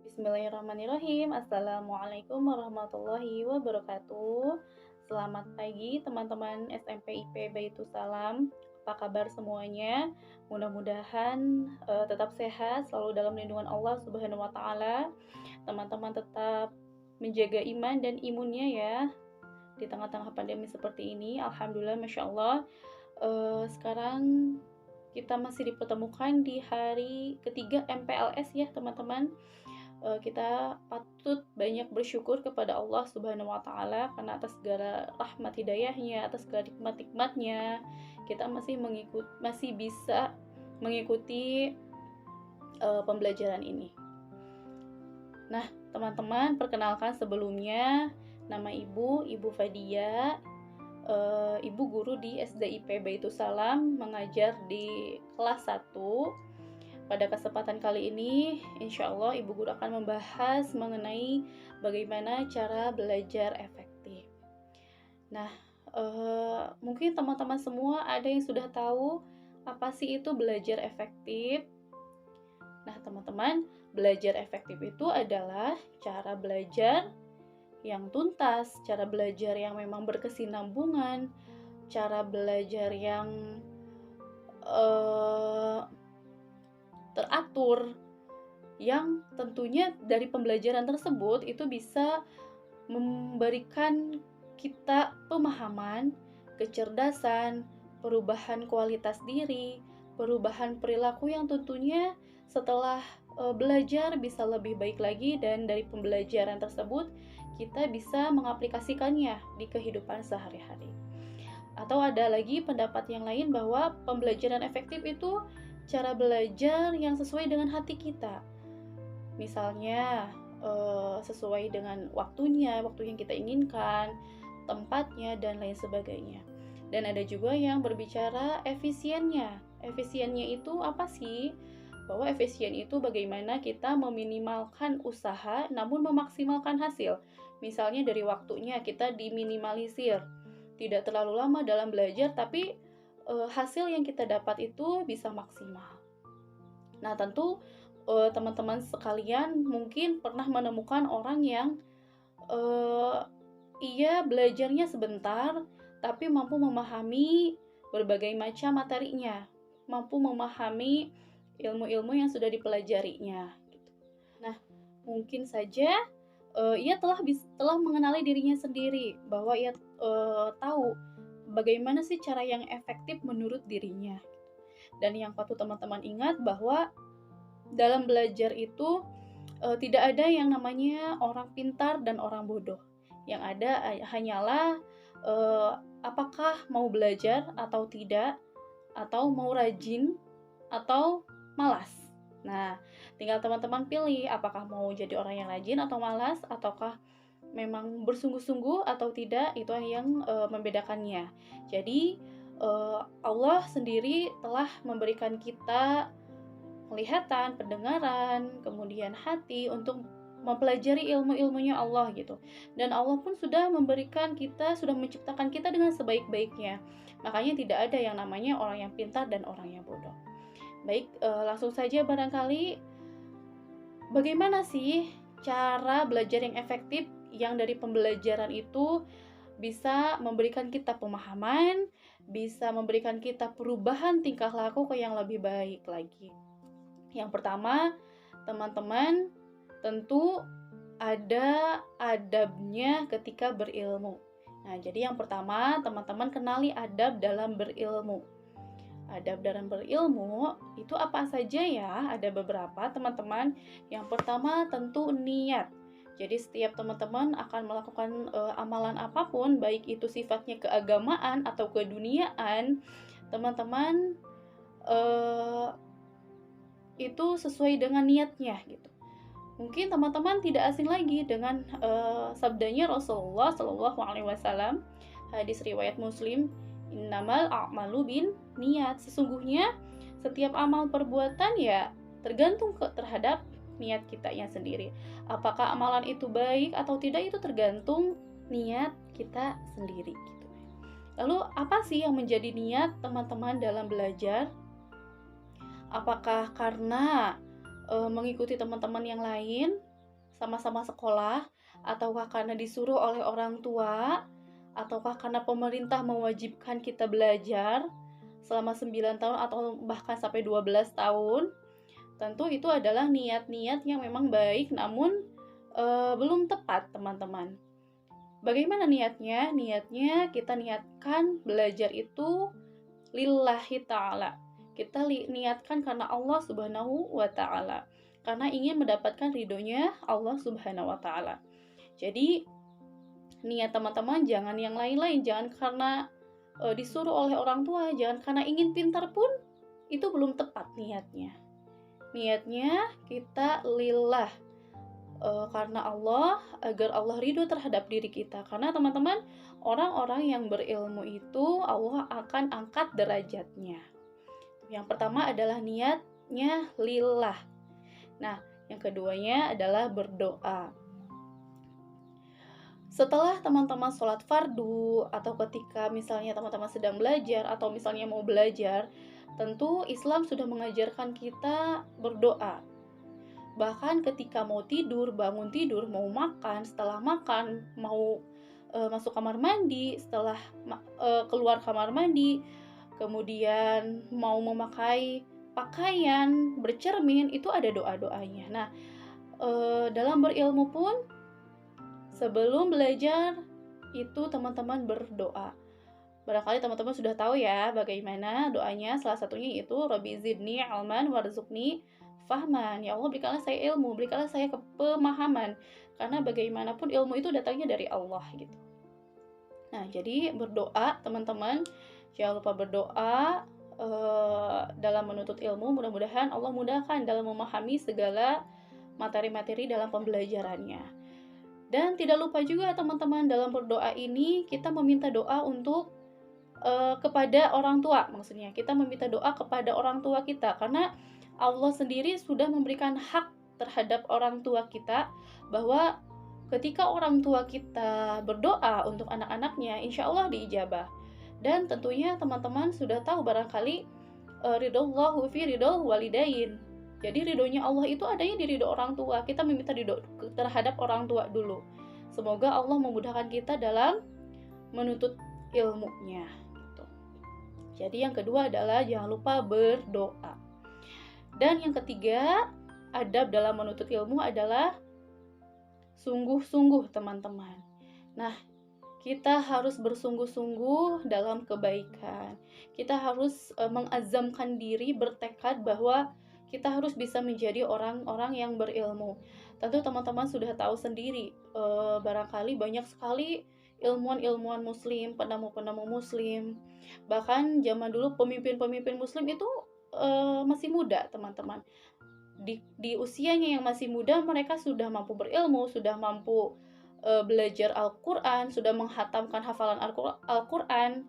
Bismillahirrahmanirrahim. Assalamualaikum warahmatullahi wabarakatuh. Selamat pagi teman-teman SMP IP Baitus Salam. Apa kabar semuanya? Mudah-mudahan tetap sehat, selalu dalam lindungan Allah Subhanahu wa taala. Teman-teman tetap menjaga iman dan imunnya ya di tengah-tengah pandemi seperti ini. Alhamdulillah, masya Allah. Sekarang kita masih dipertemukan di hari ketiga MPLS ya teman-teman. Kita patut banyak bersyukur kepada Allah Subhanahu wa taala karena atas segala rahmat hidayahnya, atas segala nikmat-nikmatnya, kita masih bisa mengikuti pembelajaran ini. Nah, teman-teman, perkenalkan sebelumnya nama Ibu Fadia, Ibu guru di SDIP Baitus Salam, mengajar di kelas 1. Pada kesempatan kali ini, insya Allah Ibu Guru akan membahas mengenai bagaimana cara belajar efektif. Nah, mungkin teman-teman semua ada yang sudah tahu apa sih itu belajar efektif. Nah, teman-teman, belajar efektif itu adalah cara belajar yang tuntas, cara belajar yang memang berkesinambungan, cara belajar yang teratur, yang tentunya dari pembelajaran tersebut itu bisa memberikan kita pemahaman, kecerdasan, perubahan kualitas diri, perubahan perilaku yang tentunya setelah belajar bisa lebih baik lagi, dan dari pembelajaran tersebut kita bisa mengaplikasikannya di kehidupan sehari-hari. Atau ada lagi pendapat yang lain bahwa pembelajaran efektif itu cara belajar yang sesuai dengan hati kita. Misalnya sesuai dengan waktunya, waktu yang kita inginkan, tempatnya, dan lain sebagainya. Dan ada juga yang berbicara efisiennya. Efisiennya itu apa sih? Bahwa efisien itu bagaimana kita meminimalkan usaha namun memaksimalkan hasil. Misalnya dari waktunya kita diminimalisir. Tidak terlalu lama dalam belajar, tapi hasil yang kita dapat itu bisa maksimal. Nah, tentu teman-teman sekalian mungkin pernah menemukan orang yang ia belajarnya sebentar, tapi mampu memahami berbagai macam materinya, mampu memahami ilmu-ilmu yang sudah dipelajarinya. Nah, mungkin saja ia telah mengenali dirinya sendiri, bahwa ia tahu bagaimana sih cara yang efektif menurut dirinya. Dan yang patut teman-teman ingat bahwa dalam belajar itu tidak ada yang namanya orang pintar dan orang bodoh. Yang ada hanyalah apakah mau belajar atau tidak, atau mau rajin atau malas. Nah, tinggal teman-teman pilih apakah mau jadi orang yang rajin atau malas, ataukah memang bersungguh-sungguh atau tidak. Itu yang membedakannya. Jadi Allah sendiri telah memberikan kita penglihatan, pendengaran, kemudian hati untuk mempelajari ilmu-ilmunya Allah gitu. Dan Allah pun sudah menciptakan kita dengan sebaik-baiknya. Makanya tidak ada yang namanya orang yang pintar dan orang yang bodoh. Baik, langsung saja barangkali bagaimana sih cara belajar yang efektif yang dari pembelajaran itu bisa memberikan kita pemahaman, bisa memberikan kita perubahan tingkah laku ke yang lebih baik lagi. Yang pertama, teman-teman, tentu ada adabnya ketika berilmu. Nah, jadi yang pertama, teman-teman kenali adab dalam berilmu. Adab dalam berilmu itu apa saja ya? Ada beberapa, teman-teman. Yang pertama tentu niat. Jadi setiap teman-teman akan melakukan amalan apapun, baik itu sifatnya keagamaan atau keduniaan, teman-teman itu sesuai dengan niatnya gitu. Mungkin teman-teman tidak asing lagi dengan sabdanya Rasulullah Shallallahu Alaihi Wasallam, hadis riwayat Muslim, innamal a'malu bin niat. Sesungguhnya setiap amal perbuatan ya tergantung terhadap niat kitanya sendiri. Apakah amalan itu baik atau tidak itu tergantung niat kita sendiri gitu. Lalu apa sih yang menjadi niat teman-teman dalam belajar? Apakah karena mengikuti teman-teman yang lain, sama-sama sekolah, ataukah karena disuruh oleh orang tua, ataukah karena pemerintah mewajibkan kita belajar selama 9 tahun atau bahkan sampai 12 tahun. Tentu itu adalah niat-niat yang memang baik, namun belum tepat, teman-teman. Bagaimana niatnya? Niatnya kita niatkan belajar itu lillahi ta'ala. Kita niatkan karena Allah subhanahu wa ta'ala. Karena ingin mendapatkan ridhonya Allah subhanahu wa ta'ala. Jadi, niat teman-teman jangan yang lain-lain. Jangan karena disuruh oleh orang tua. Jangan karena ingin pintar pun, itu belum tepat niatnya. Niatnya kita lillah, karena Allah, agar Allah ridho terhadap diri kita. Karena teman-teman, orang-orang yang berilmu itu Allah akan angkat derajatnya. Yang pertama adalah niatnya lillah. Nah, yang keduanya adalah berdoa. Setelah teman-teman sholat fardu, atau ketika misalnya teman-teman sedang belajar, atau misalnya mau belajar, tentu Islam sudah mengajarkan kita berdoa. Bahkan ketika mau tidur, bangun tidur, mau makan, setelah makan, mau masuk kamar mandi, setelah keluar kamar mandi, kemudian mau memakai pakaian, bercermin, itu ada doa-doanya. Nah, dalam berilmu pun, sebelum belajar, itu teman-teman berdoa. Barangkali teman-teman sudah tahu ya bagaimana doanya. Salah satunya itu Rabbi zidni ilman warzuqni fahman. Ya Allah, berikanlah saya ilmu, berikanlah saya pemahaman. Karena bagaimanapun ilmu itu datangnya dari Allah gitu. Nah, jadi berdoa teman-teman. Jangan lupa berdoa dalam menuntut ilmu. Mudah-mudahan Allah mudahkan dalam memahami segala materi-materi dalam pembelajarannya. Dan tidak lupa juga teman-teman, dalam berdoa ini kita meminta doa untuk kepada orang tua. Maksudnya kita meminta doa kepada orang tua kita, karena Allah sendiri sudah memberikan hak terhadap orang tua kita, bahwa ketika orang tua kita berdoa untuk anak-anaknya, insya Allah diijabah. Dan tentunya teman-teman sudah tahu barangkali ridhollahu fi ridhol walidain. Jadi ridhonya Allah itu adanya di ridho orang tua. Kita meminta ridho terhadap orang tua dulu. Semoga Allah memudahkan kita dalam menuntut ilmunya. Gitu. Jadi yang kedua adalah jangan lupa berdoa. Dan yang ketiga, adab dalam menuntut ilmu adalah sungguh-sungguh, teman-teman. Nah, kita harus bersungguh-sungguh dalam kebaikan. Kita harus mengazamkan diri, bertekad bahwa kita harus bisa menjadi orang-orang yang berilmu. Tentu teman-teman sudah tahu sendiri, barangkali banyak sekali ilmuwan-ilmuwan muslim, penemu-penemu muslim. Bahkan zaman dulu pemimpin-pemimpin muslim itu masih muda, teman-teman. Di usianya yang masih muda, mereka sudah mampu berilmu, sudah mampu belajar Al-Quran, sudah menghatamkan hafalan Al-Quran,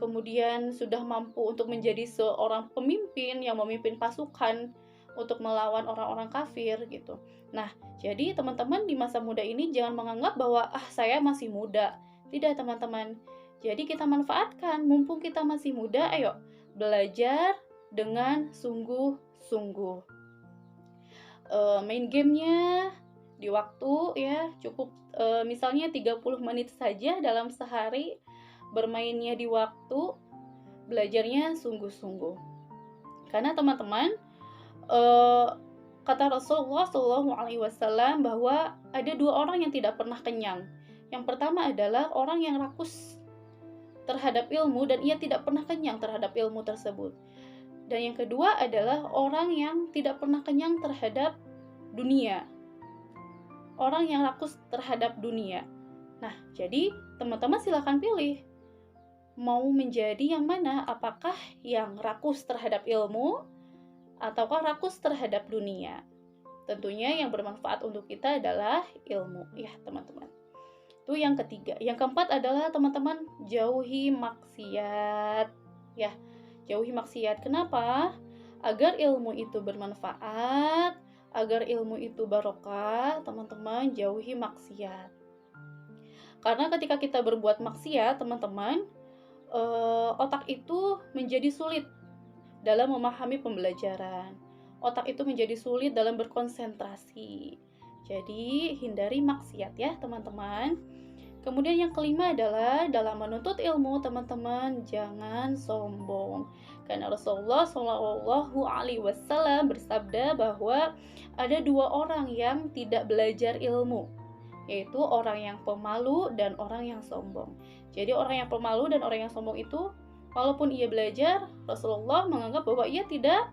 kemudian sudah mampu untuk menjadi seorang pemimpin yang memimpin pasukan untuk melawan orang-orang kafir gitu. Nah, jadi teman-teman di masa muda ini jangan menganggap bahwa saya masih muda. Tidak, teman-teman. Jadi kita manfaatkan mumpung kita masih muda, ayo belajar dengan sungguh-sungguh. Main gamenya di waktu ya cukup misalnya 30 menit saja dalam sehari, bermainnya di waktu, belajarnya sungguh-sungguh. Karena teman-teman, kata Rasulullah SAW bahwa ada dua orang yang tidak pernah kenyang. Yang pertama adalah orang yang rakus terhadap ilmu dan ia tidak pernah kenyang terhadap ilmu tersebut. Dan yang kedua adalah orang yang tidak pernah kenyang terhadap dunia. Orang yang rakus terhadap dunia. Nah, jadi teman-teman silahkan pilih. Mau menjadi yang mana? Apakah yang rakus terhadap ilmu ataukah rakus terhadap dunia? Tentunya yang bermanfaat untuk kita adalah ilmu, ya teman-teman. Itu yang ketiga. Yang keempat adalah teman-teman jauhi maksiat. Ya, jauhi maksiat. Kenapa? Agar ilmu itu bermanfaat, agar ilmu itu barokah, teman-teman jauhi maksiat. Karena ketika kita berbuat maksiat, teman-teman, otak itu menjadi sulit dalam memahami pembelajaran. otak itu menjadi sulit dalam berkonsentrasi. Jadi hindari maksiat ya teman-teman. Kemudian yang kelima adalah dalam menuntut ilmu teman-teman jangan sombong. Karena Rasulullah Shallallahu Alaihi Wasallam bersabda bahwa ada dua orang yang tidak belajar ilmu, yaitu orang yang pemalu dan orang yang sombong. Jadi orang yang pemalu dan orang yang sombong itu, walaupun ia belajar, Rasulullah menganggap bahwa ia tidak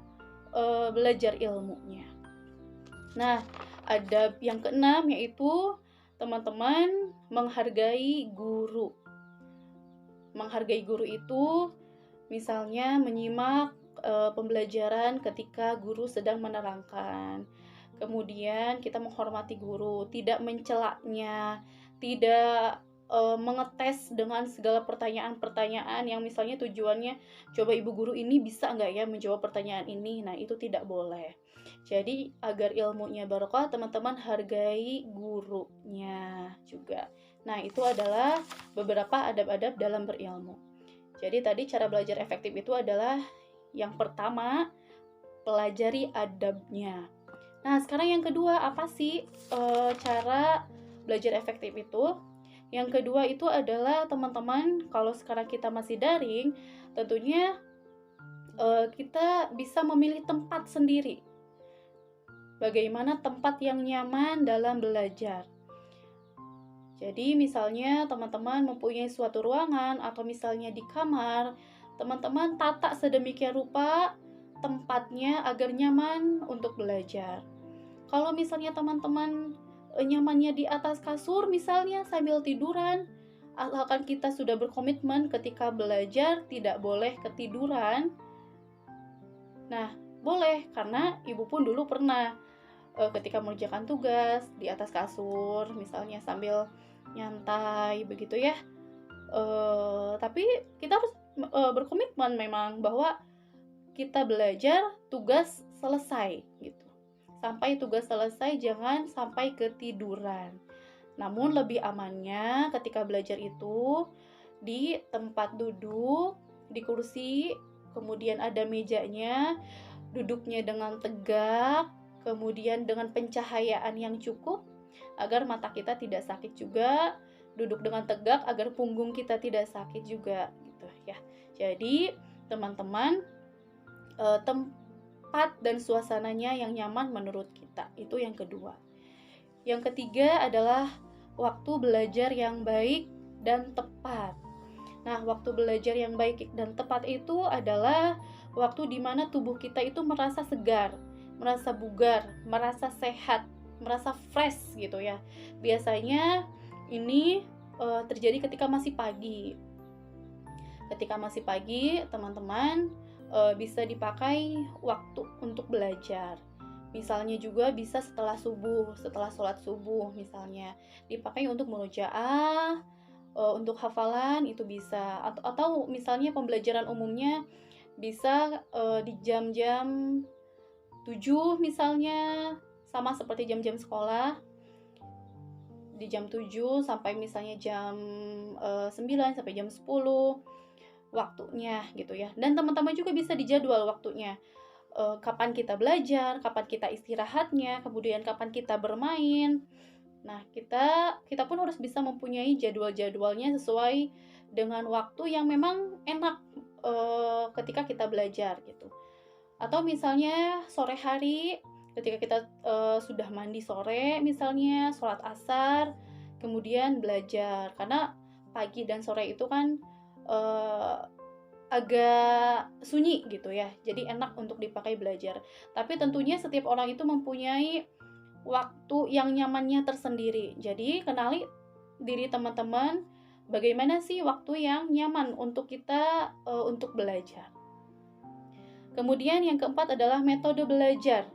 belajar ilmunya. Nah, adab yang keenam yaitu teman-teman menghargai guru. Menghargai guru itu misalnya menyimak pembelajaran ketika guru sedang menerangkan. Kemudian kita menghormati guru, tidak mencelaknya, tidak mengetes dengan segala pertanyaan-pertanyaan yang misalnya tujuannya coba ibu guru ini bisa nggak ya menjawab pertanyaan ini. Nah, itu tidak boleh. Jadi agar ilmunya barokah, teman-teman hargai gurunya juga. Nah, itu adalah beberapa adab-adab dalam berilmu. Jadi tadi cara belajar efektif itu adalah yang pertama, pelajari adabnya. Nah, sekarang yang kedua, apa sih cara belajar efektif itu? Yang kedua itu adalah teman-teman, kalau sekarang kita masih daring, tentunya kita bisa memilih tempat sendiri. Bagaimana tempat yang nyaman dalam belajar. Jadi misalnya teman-teman mempunyai suatu ruangan atau misalnya di kamar, teman-teman tata sedemikian rupa tempatnya agar nyaman untuk belajar. Kalau misalnya teman-teman nyamannya di atas kasur misalnya sambil tiduran, asalkan kita sudah berkomitmen ketika belajar tidak boleh ketiduran. Nah, boleh, karena ibu pun dulu pernah ketika mengerjakan tugas di atas kasur misalnya sambil nyantai begitu ya. Tapi kita harus berkomitmen memang bahwa kita belajar tugas selesai gitu. Sampai tugas selesai, jangan sampai ketiduran. Namun lebih amannya ketika belajar itu di tempat duduk, di kursi, kemudian ada mejanya, duduknya dengan tegak, kemudian dengan pencahayaan yang cukup agar mata kita tidak sakit juga, duduk dengan tegak agar punggung kita tidak sakit juga gitu ya. Jadi teman-teman, tempat dan suasananya yang nyaman menurut kita, itu yang kedua. Yang ketiga adalah waktu belajar yang baik dan tepat. Nah, waktu belajar yang baik dan tepat itu adalah waktu di mana tubuh kita itu merasa segar, merasa bugar, merasa sehat, merasa fresh gitu ya. Biasanya ini terjadi ketika masih pagi. Ketika masih pagi, teman-teman bisa dipakai waktu untuk belajar. Misalnya juga bisa setelah subuh, setelah sholat subuh misalnya, dipakai untuk murojaah, untuk hafalan itu bisa. Atau misalnya pembelajaran umumnya bisa di jam-jam 7 misalnya, sama seperti jam-jam sekolah, di jam 7 sampai misalnya jam 9 sampai jam 10 waktunya gitu ya. Dan teman-teman juga bisa dijadwal waktunya, kapan kita belajar, kapan kita istirahatnya, kemudian kapan kita bermain. Nah, kita pun harus bisa mempunyai jadwal-jadwalnya sesuai dengan waktu yang memang enak ketika kita belajar gitu. Atau misalnya sore hari ketika kita sudah mandi sore misalnya, sholat asar, kemudian belajar. Karena pagi dan sore itu kan agak sunyi gitu ya, jadi enak untuk dipakai belajar. Tapi tentunya setiap orang itu mempunyai waktu yang nyamannya tersendiri. Jadi kenali diri teman-teman, bagaimana sih waktu yang nyaman untuk kita untuk belajar. Kemudian yang keempat adalah metode belajar.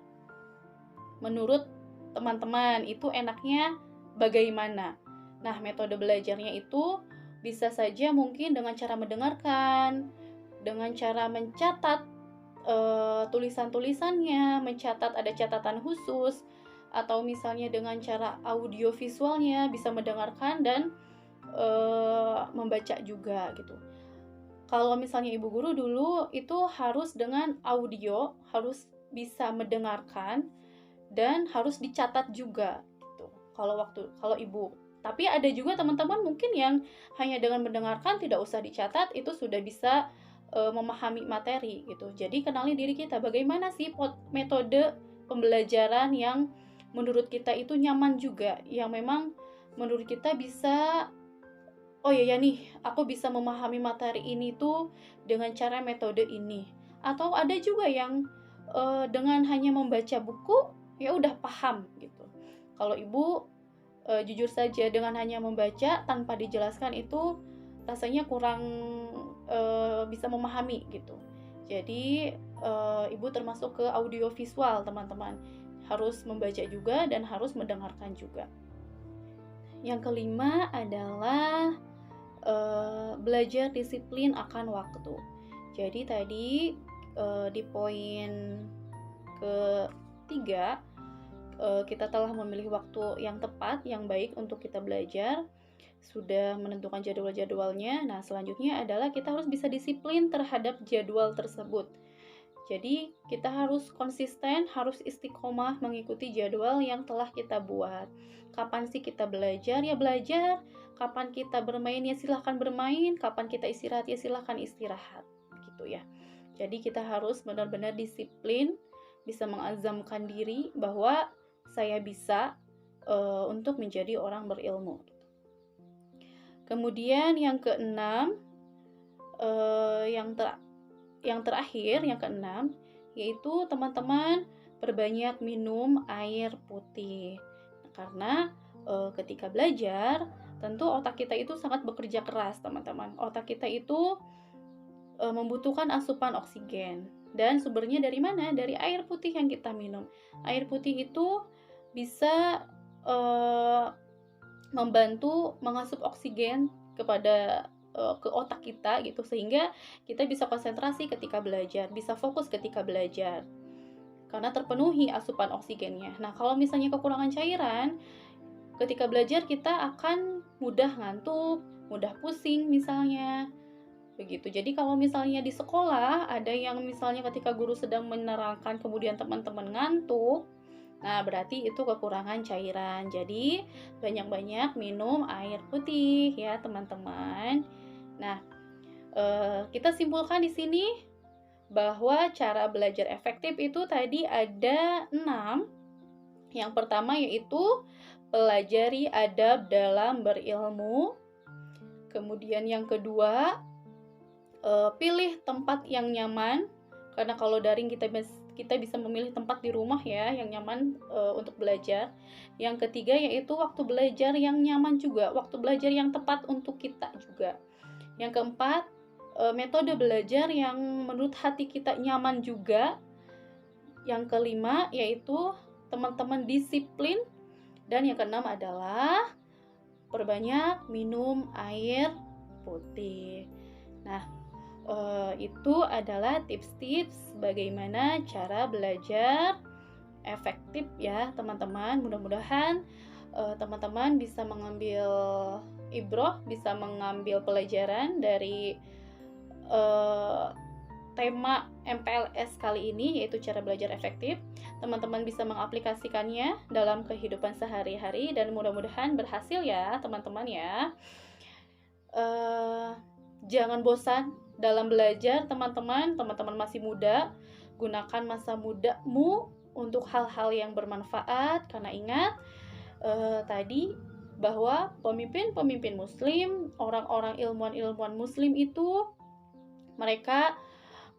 Menurut teman-teman itu enaknya bagaimana? Nah, metode belajarnya itu bisa saja mungkin dengan cara mendengarkan, dengan cara mencatat tulisan-tulisannya, mencatat ada catatan khusus, atau misalnya dengan cara audio visualnya bisa mendengarkan dan membaca juga gitu. Kalau misalnya ibu guru dulu itu harus dengan audio, harus bisa mendengarkan dan harus dicatat juga gitu. Kalau ibu. Tapi ada juga teman-teman mungkin yang hanya dengan mendengarkan, tidak usah dicatat, itu sudah bisa memahami materi gitu. Jadi kenali diri kita, bagaimana sih metode pembelajaran yang menurut kita itu nyaman juga, yang memang menurut kita bisa, oh ya nih, aku bisa memahami materi ini tuh dengan cara metode ini. Atau ada juga yang dengan hanya membaca buku ya udah paham gitu. Kalau ibu jujur saja dengan hanya membaca tanpa dijelaskan itu rasanya kurang bisa memahami gitu. Jadi ibu termasuk ke audiovisual teman-teman, harus membaca juga dan harus mendengarkan juga. Yang kelima adalah belajar disiplin akan waktu. Jadi tadi di poin ketiga, kita telah memilih waktu yang tepat, yang baik untuk kita belajar, sudah menentukan jadwal-jadwalnya. Nah, selanjutnya adalah kita harus bisa disiplin terhadap jadwal tersebut. Jadi, kita harus konsisten, harus istiqomah mengikuti jadwal yang telah kita buat. Kapan sih kita belajar? Ya belajar. Kapan kita bermain? Ya silahkan bermain. Kapan kita istirahat? Ya silahkan istirahat. Gitu ya. Jadi, kita harus benar-benar disiplin, bisa mengazamkan diri bahwa saya bisa untuk menjadi orang berilmu. Kemudian yang keenam, yang terakhir, yang keenam, yaitu teman-teman perbanyak minum air putih. Karena ketika belajar, tentu otak kita itu sangat bekerja keras, teman-teman. Otak kita itu membutuhkan asupan oksigen. Dan sumbernya dari mana? Dari air putih yang kita minum. Air putih itu bisa membantu mengasup oksigen kepada ke otak kita gitu, sehingga kita bisa konsentrasi ketika belajar, bisa fokus ketika belajar karena terpenuhi asupan oksigennya. Nah, kalau misalnya kekurangan cairan ketika belajar, kita akan mudah ngantuk, mudah pusing misalnya begitu. Jadi kalau misalnya di sekolah ada yang misalnya ketika guru sedang menerangkan kemudian teman-teman ngantuk, nah berarti itu kekurangan cairan. Jadi banyak-banyak minum air putih ya teman-teman. Nah, kita simpulkan di sini bahwa cara belajar efektif itu tadi ada 6. Yang pertama yaitu pelajari adab dalam berilmu. Kemudian yang kedua, pilih tempat yang nyaman, karena kalau daring kita bisa memilih tempat di rumah ya yang nyaman untuk belajar. Yang ketiga yaitu waktu belajar yang nyaman juga, waktu belajar yang tepat untuk kita juga. Yang keempat, metode belajar yang menurut hati kita nyaman juga. Yang kelima yaitu teman-teman disiplin. Dan yang keenam adalah perbanyak minum air putih. Nah, itu adalah tips-tips bagaimana cara belajar efektif ya teman-teman. Mudah-mudahan teman-teman bisa mengambil ibroh, bisa mengambil pelajaran dari tema MPLS kali ini, yaitu cara belajar efektif. Teman-teman bisa mengaplikasikannya dalam kehidupan sehari-hari dan mudah-mudahan berhasil ya teman-teman ya. Jangan bosan dalam belajar teman-teman masih muda, gunakan masa mudamu untuk hal-hal yang bermanfaat, karena ingat tadi bahwa pemimpin-pemimpin muslim, orang-orang ilmuwan-ilmuwan muslim itu mereka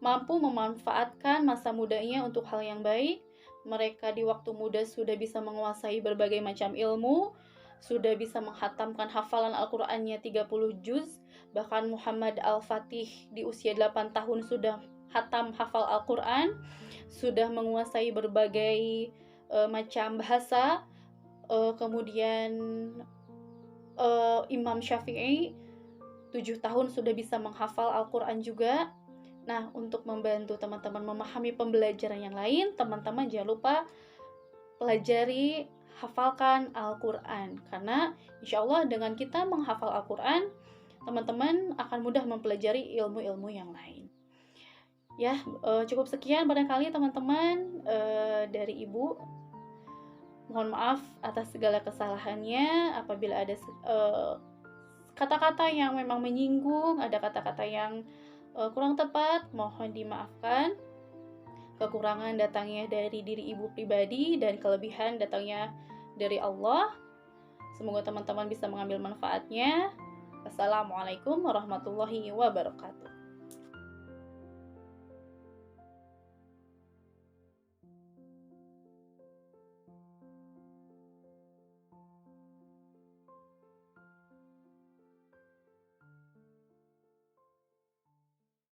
mampu memanfaatkan masa mudanya untuk hal yang baik. Mereka di waktu muda sudah bisa menguasai berbagai macam ilmu, sudah bisa menghatamkan hafalan Al-Qur'annya 30 juz. Bahkan Muhammad Al-Fatih di usia 8 tahun sudah hatam hafal Al-Qur'an, sudah menguasai berbagai macam bahasa. Kemudian Imam Syafi'i 7 tahun sudah bisa menghafal Al-Qur'an juga. Nah, untuk membantu teman-teman memahami pembelajaran yang lain, teman-teman jangan lupa pelajari, hafalkan Al-Qur'an. Karena insya Allah dengan kita menghafal Al-Qur'an, teman-teman akan mudah mempelajari ilmu-ilmu yang lain. Ya, cukup sekian barangkali teman-teman, dari Ibu. Mohon maaf atas segala kesalahannya apabila ada kata-kata yang memang menyinggung, ada kata-kata yang, kurang tepat, mohon dimaafkan. Kekurangan datangnya dari diri Ibu pribadi dan kelebihan datangnya dari Allah. Semoga teman-teman bisa mengambil manfaatnya. Wassalamualaikum warahmatullahi wabarakatuh.